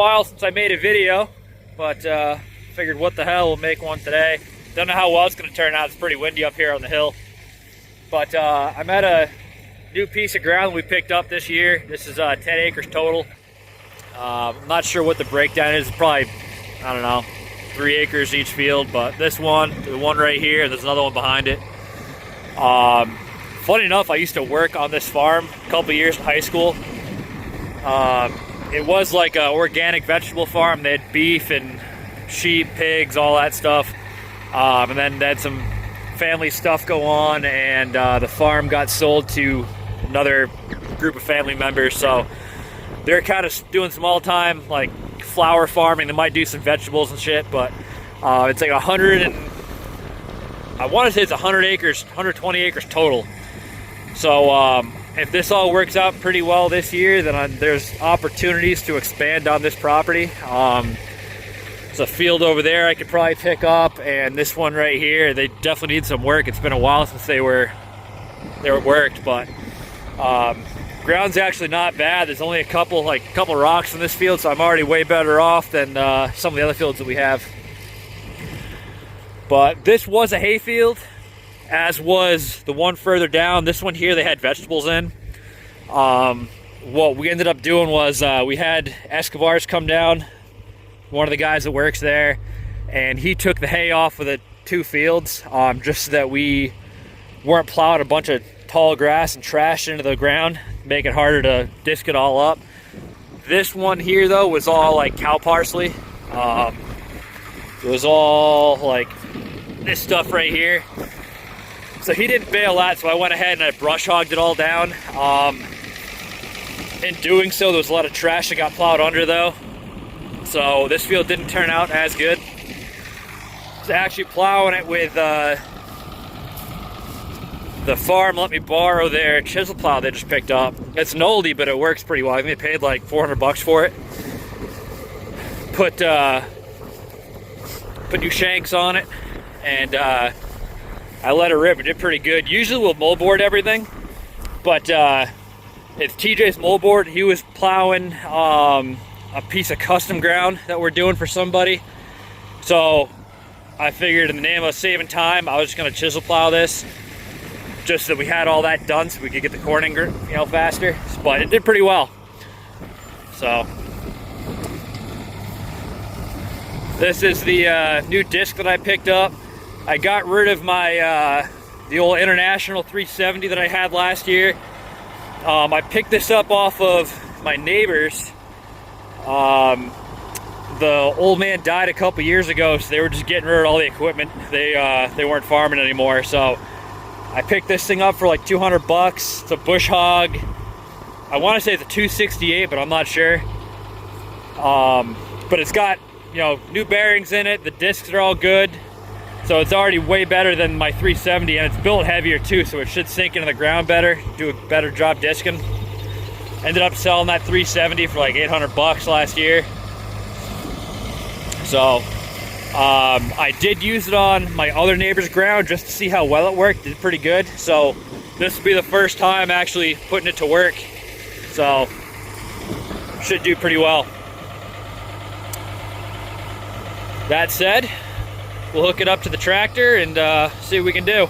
while since I made a video, but figured what the hell, we'll make one today. Don't know how well it's going to turn out. It's pretty windy up here on the hill. But I'm at a new piece of ground we picked up this year. This is 10 acres total. I'm not sure what the breakdown is. It's probably, I don't know, 3 acres each field. But this one, the one right here, there's another one behind it. Funny enough, I used to work on this farm a couple years in high school. It was like an organic vegetable farm. They had beef and sheep, pigs, all that stuff. And then they had some family stuff go on, and the farm got sold to another group of family members. So they're kind of doing some all-time like flower farming. They might do some vegetables and shit, but it's like 100 and I want to say it's 100 acres, 120 acres total. So if this all works out pretty well this year, then there's opportunities to expand on this property. There's a field over there I could probably pick up, and this one right here, they definitely need some work. It's been a while since they were worked, but ground's actually not bad. There's only a couple rocks in this field, so I'm already way better off than some of the other fields that we have. But this was a hay field, as was the one further down. This one here, they had vegetables in. What we ended up doing was we had Escobars come down, one of the guys that works there, and he took the hay off of the 2 fields just so that we weren't plowing a bunch of tall grass and trash into the ground, make it harder to disc it all up. This one here though was all like cow parsley. It was all like this stuff right here. So he didn't bale that, so I went ahead and I brush hogged it all down. In doing so, there was a lot of trash that got plowed under though. So this field didn't turn out as good. I was actually plowing it with the farm let me borrow their chisel plow they just picked up. It's an oldie, but it works pretty well. I think they paid like 400 bucks for it. Put new shanks on it, and I let it rip. It did pretty good. Usually we'll moldboard everything, but it's TJ's moldboard. He was plowing a piece of custom ground that we're doing for somebody. So I figured in the name of saving time, I was just gonna chisel plow this, just so that we had all that done so we could get the corn in, faster. But it did pretty well. So this is the new disc that I picked up. I got rid of my the old International 370 that I had last year. I picked this up off of my neighbor's. The old man died a couple years ago, so they were just getting rid of all the equipment. They weren't farming anymore, so I picked this thing up for like 200 bucks. It's a bush hog. I want to say it's a 268, but I'm not sure. But it's got, new bearings in it. The discs are all good. So it's already way better than my 370, and it's built heavier too, so it should sink into the ground better, do a better job discing. Ended up selling that 370 for like 800 bucks last year. So I did use it on my other neighbor's ground just to see how well it worked. It did pretty good. So this will be the first time actually putting it to work. So should do pretty well. That said, we'll hook it up to the tractor and see what we can do.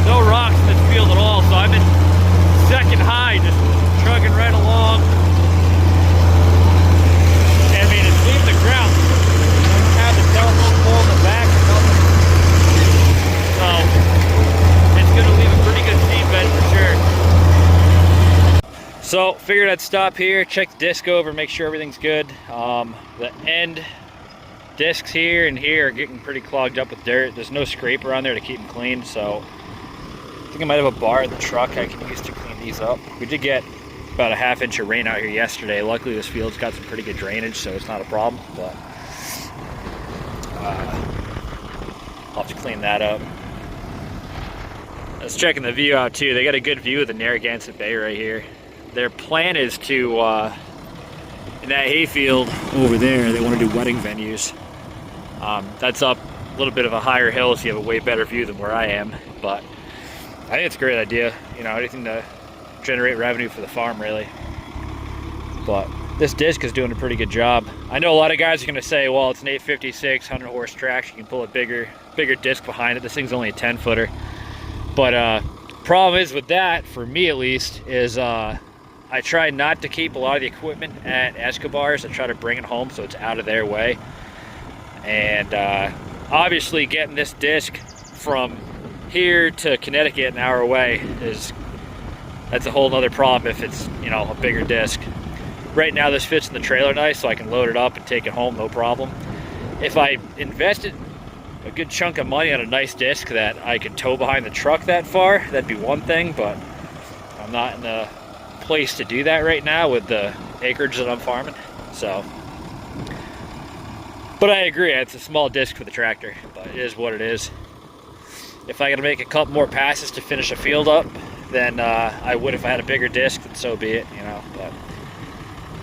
No rocks in this field at all, so I'm in second high, just chugging right along. And I mean, it's leaving the ground. I don't have the telephone pole in the back or nothing. So it's gonna leave a pretty good seed bed for sure. So figured I'd stop here, check the disc over, make sure everything's good. The end discs here and here are getting pretty clogged up with dirt. There's no scraper on there to keep them clean, so I think I might have a bar in the truck I can use to clean these up. We did get about a ½ inch of rain out here yesterday. Luckily this field's got some pretty good drainage, so it's not a problem, but I'll have to clean that up. I was checking the view out too. They got a good view of the Narragansett Bay right here. Their plan is to, in that hayfield over there, they want to do wedding venues. That's up a little bit of a higher hill, so you have a way better view than where I am. But I think it's a great idea. You know, anything to generate revenue for the farm, really. But this disc is doing a pretty good job. I know a lot of guys are going to say, well, it's an 856, 100 horse traction. You can pull a bigger disc behind it. This thing's only a 10 footer. But problem is with that, for me at least, is I try not to keep a lot of the equipment at Escobars. I try to bring it home so it's out of their way. And obviously getting this disc from here to Connecticut an hour away that's a whole nother problem if it's, you know, a bigger disc. Right now this fits in the trailer nice, so I can load it up and take it home, no problem. If I invested a good chunk of money on a nice disc that I could tow behind the truck that far, that'd be one thing, but I'm not in the place to do that right now with the acreage that I'm farming. So, but I agree, it's a small disc for the tractor, but it is what it is. If I gotta make a couple more passes to finish a field up, then I would if I had a bigger disc, then so be it, you know, but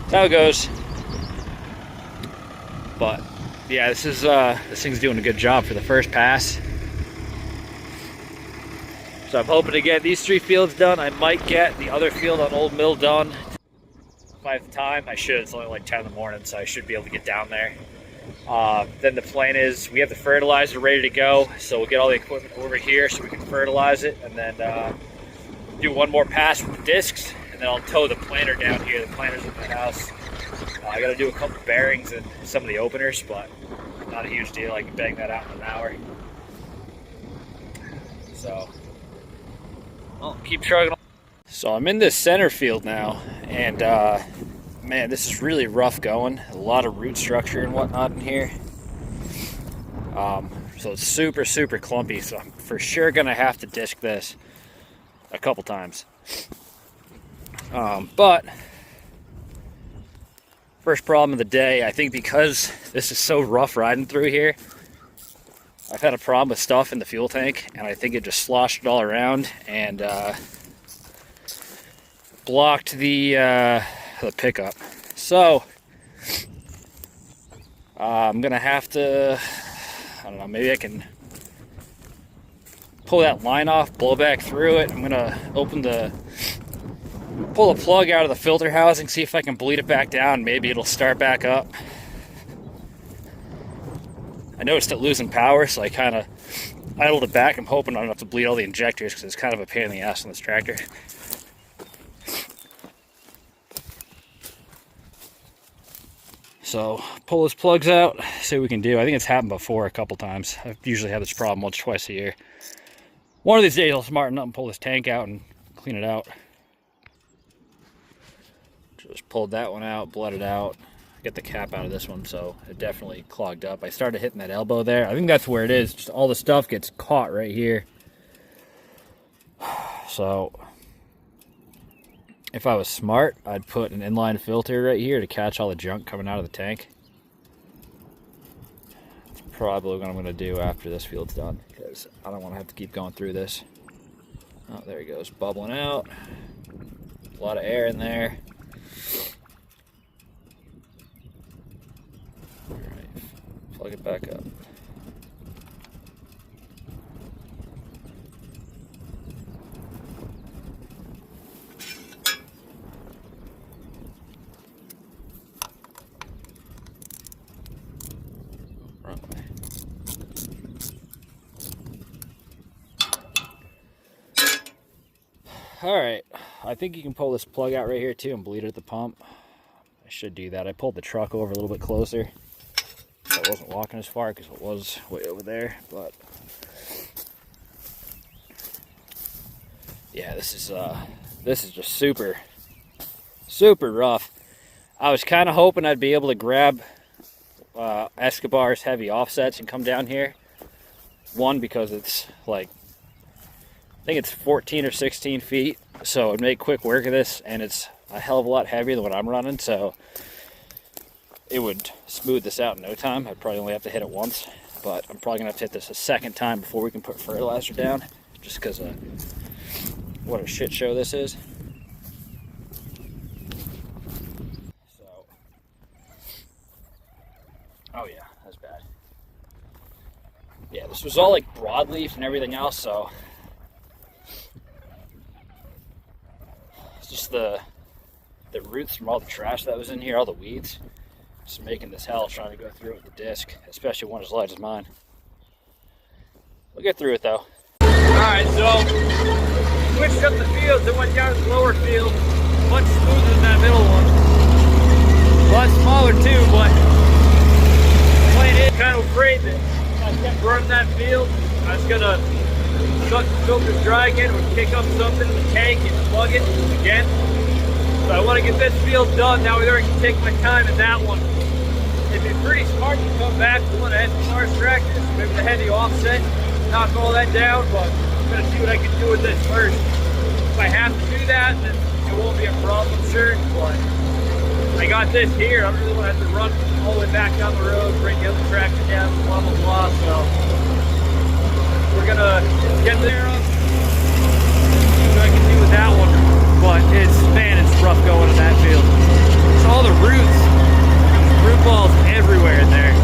that's how it goes. But yeah, this thing's doing a good job for the first pass. So I'm hoping to get these 3 fields done. I might get the other field on Old Mill done by the time. I should. It's only like 10 in the morning, so I should be able to get down there. Then the plan is we have the fertilizer ready to go, so we'll get all the equipment over here so we can fertilize it, and then do one more pass with the discs, and then I'll tow the planter down here. The planter's in my house. I got to do a couple bearings and some of the openers, but not a huge deal. I can bang that out in an hour. So I'll keep trucking. So I'm in this center field now, and man, this is really rough going. A lot of root structure and whatnot in here. So it's super, super clumpy. So I'm for sure gonna have to disc this a couple times. But first problem of the day, I think because this is so rough riding through here, I've had a problem with stuff in the fuel tank, and I think it just sloshed it all around and blocked the pickup. So I'm gonna have to, I don't know, maybe I can pull that line off, blow back through it. I'm gonna pull the plug out of the filter housing, see if I can bleed it back down. Maybe it'll start back up. I noticed it losing power, so I kind of idled it back. I'm hoping I don't have to bleed all the injectors because it's kind of a pain in the ass on this tractor. So pull those plugs out, see what we can do. I think it's happened before a couple times. I usually have this problem once or twice a year. One of these days I'll smarten up and pull this tank out and clean it out. Just pulled that one out, bled it out. Get the cap out of this one, so it definitely clogged up. I started hitting that elbow there. I think that's where it is. Just all the stuff gets caught right here. So if I was smart, I'd put an inline filter right here to catch all the junk coming out of the tank. That's probably what I'm going to do after this field's done, because I don't want to have to keep going through this. Oh, there he goes, bubbling out. A lot of air in there. Plug it back up. Wrong way. All right, I think you can pull this plug out right here too and bleed it at the pump. I should do that. I pulled the truck over a little bit closer. I wasn't walking as far because it was way over there, but yeah, this is just super Super rough. I was kind of hoping I'd be able to grab Escobar's heavy offsets and come down here. One, because it's like, I think it's 14 or 16 feet, so it'd make quick work of this, and it's a hell of a lot heavier than what I'm running, so it would smooth this out in no time. I'd probably only have to hit it once, but I'm probably gonna have to hit this a second time before we can put fertilizer down, just because of what a shit show this is. So, oh yeah, that's bad. Yeah, this was all like broadleaf and everything else, so it's just the roots from all the trash that was in here, all the weeds, just making this hell trying to go through it with the disc, especially one as light as mine. We'll get through it though. Alright, so switched up the fields and went down to the lower field. Much smoother than that middle one. A lot smaller too, but playing it, kind of afraid that I kept running that field, I was gonna shut the filters dry again, or kick up something in the tank and plug it again. So I want to get this field done. Now I can take my time in that one. It'd be pretty smart to come back with one of Escobar's tractors, maybe the heavy offset, knock all that down, but I'm going to see what I can do with this first. If I have to do that, then it won't be a problem, sure, but I got this here. I don't really want to have to run all the way back down the road, bring the other tractor down, blah, blah, blah, so we're going to get there, see what I can do with that one. But man, it's rough going in that field. It's all the roots, root balls everywhere in there.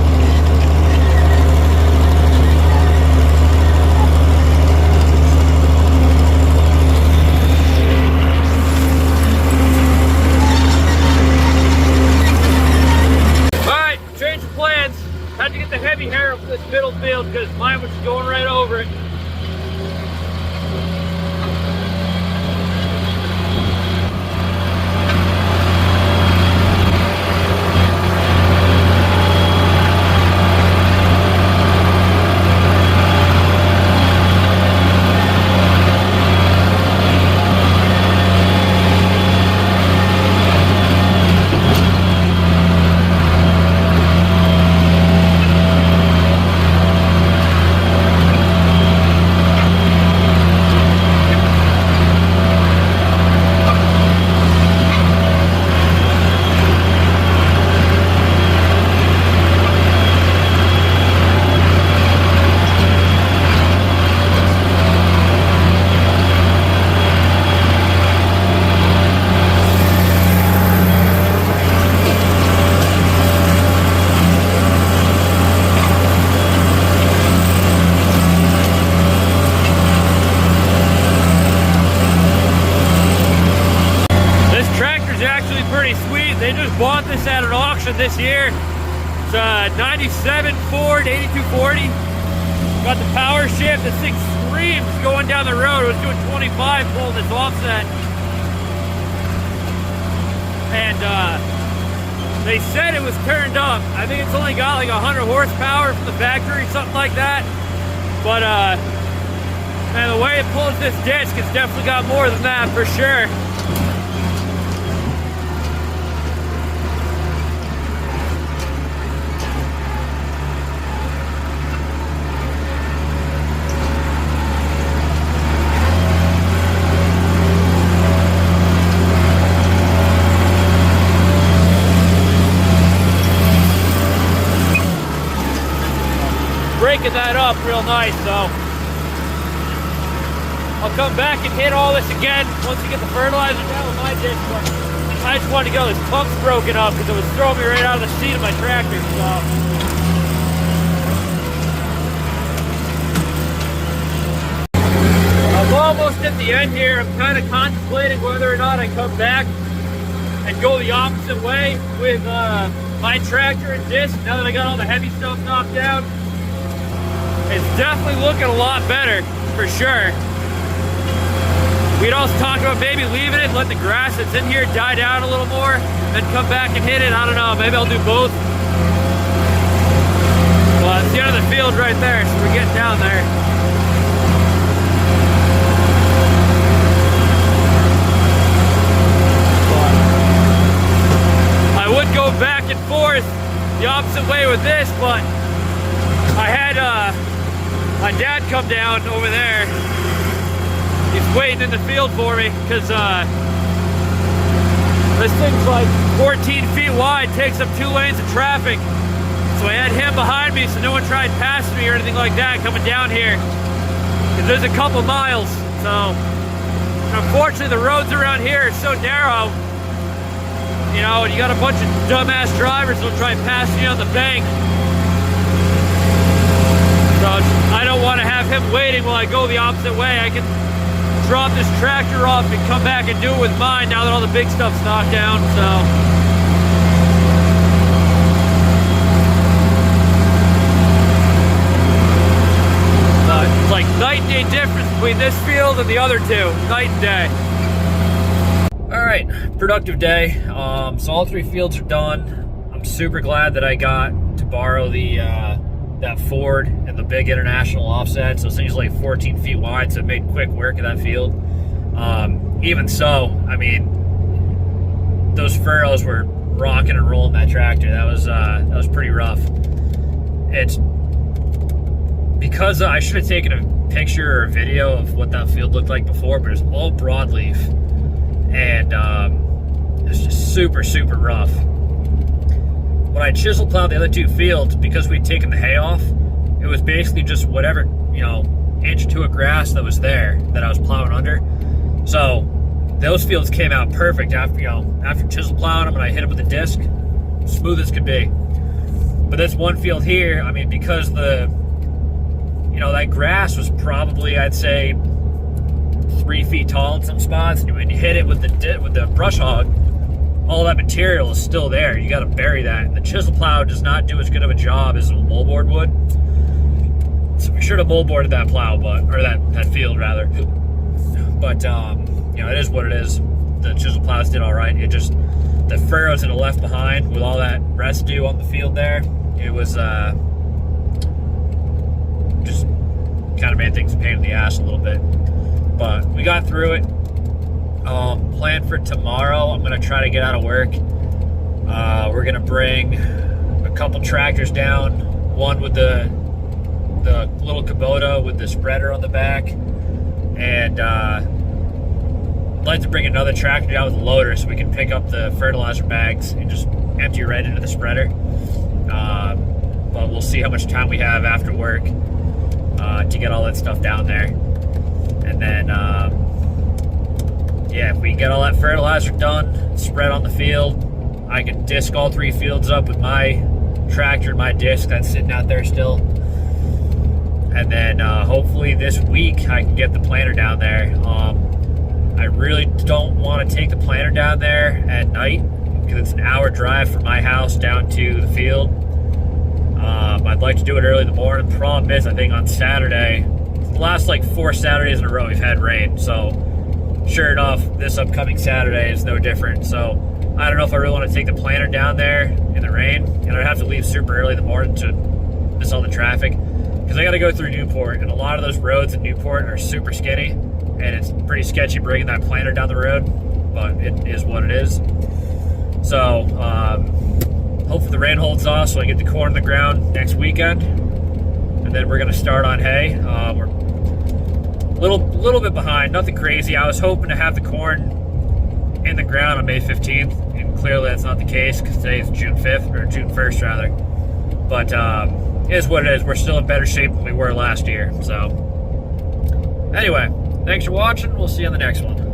Alright, change of plans. Had to get the heavy hair up this middle field because mine was going right over it. Bought this at an auction this year. It's a 97 Ford 8240. Got the power shift. This thing screams going down the road. It was doing 25 pulling this offset. And they said it was turned up. I think it's only got like 100 horsepower from the factory, something like that. But man, the way it pulls this disc, it's definitely got more than that for sure. Breaking that up real nice, so I'll come back and hit all this again once we get the fertilizer down with my disc. I just wanted to go, this pump's broken up because it was throwing me right out of the seat of my tractor, so. I'm almost at the end here. I'm kind of contemplating whether or not I come back and go the opposite way with my tractor and disc now that I got all the heavy stuff knocked down. It's definitely looking a lot better, for sure. We'd also talked about maybe leaving it, let the grass that's in here die down a little more, then come back and hit it. I don't know, maybe I'll do both. Well, it's the end of the field right there, so we're getting down there. But waiting in the field for me because this thing's like 14 feet wide, takes up 2 lanes of traffic. So I had him behind me so no one tried past me or anything like that coming down here. Because there's a couple miles. So unfortunately the roads around here are so narrow. You know, and you got a bunch of dumbass drivers that'll try and pass you on the bank. So I don't want to have him waiting while I go the opposite way. I can drop this tractor off and come back and do it with mine now that all the big stuff's knocked down. So. It's like night and day difference between this field and the other two. Night and day. All right, productive day. So all 3 fields are done. I'm super glad that I got to borrow the that Ford and the big international offset. So it's usually like 14 feet wide, so it made quick work of that field. Even so, I mean, those furrows were rocking and rolling that tractor. That was pretty rough. It's because I should have taken a picture or a video of what that field looked like before, but it's all broadleaf, and it's just super, super rough. When I chisel plowed the other 2 fields, because we'd taken the hay off, it was basically just whatever, you know, inch to a grass that was there that I was plowing under. So those fields came out perfect after, you know, after chisel plowing them and I hit them with a disc, smooth as could be. But this one field here, I mean, because you know, that grass was probably, I'd say, 3 feet tall in some spots. And when you hit it with the brush hog, all that material is still there. You got to bury that. And the chisel plow does not do as good of a job as a moldboard would. So we should have moldboarded that plow, or that field rather. But you know, it is what it is. The chisel plows did all right. It just, the furrows that are left behind with all that residue on the field there, it was just kind of made things a pain in the ass a little bit. But we got through it. Plan for tomorrow, I'm going to try to get out of work. We're going to bring a couple tractors down, one with the little Kubota with the spreader on the back, and I'd like to bring another tractor down with a loader so we can pick up the fertilizer bags and just empty it right into the spreader. But we'll see how much time we have after work to get all that stuff down there. And then yeah, if we get all that fertilizer done, spread on the field, I can disc all 3 fields up with my tractor and my disc that's sitting out there still. And then hopefully this week I can get the planter down there. I really don't want to take the planter down there at night because it's an hour drive from my house down to the field. I'd like to do it early in the morning. The problem is, I think on Saturday, the last like 4 Saturdays in a row we've had rain, so sure enough, this upcoming Saturday is no different. So I don't know if I really want to take the planter down there in the rain, and I'd have to leave super early in the morning to miss all the traffic, because I got to go through Newport, and a lot of those roads in Newport are super skinny, and it's pretty sketchy bringing that planter down the road, but it is what it is. So hopefully the rain holds off so I get the corn in the ground next weekend, and then we're going to start on hay. We're a little bit behind, nothing crazy. I was hoping to have the corn in the ground on May 15th, and clearly that's not the case because today is June 5th, or June 1st rather. But it is what it is. We're still in better shape than we were last year. So anyway, thanks for watching. We'll see you on the next one.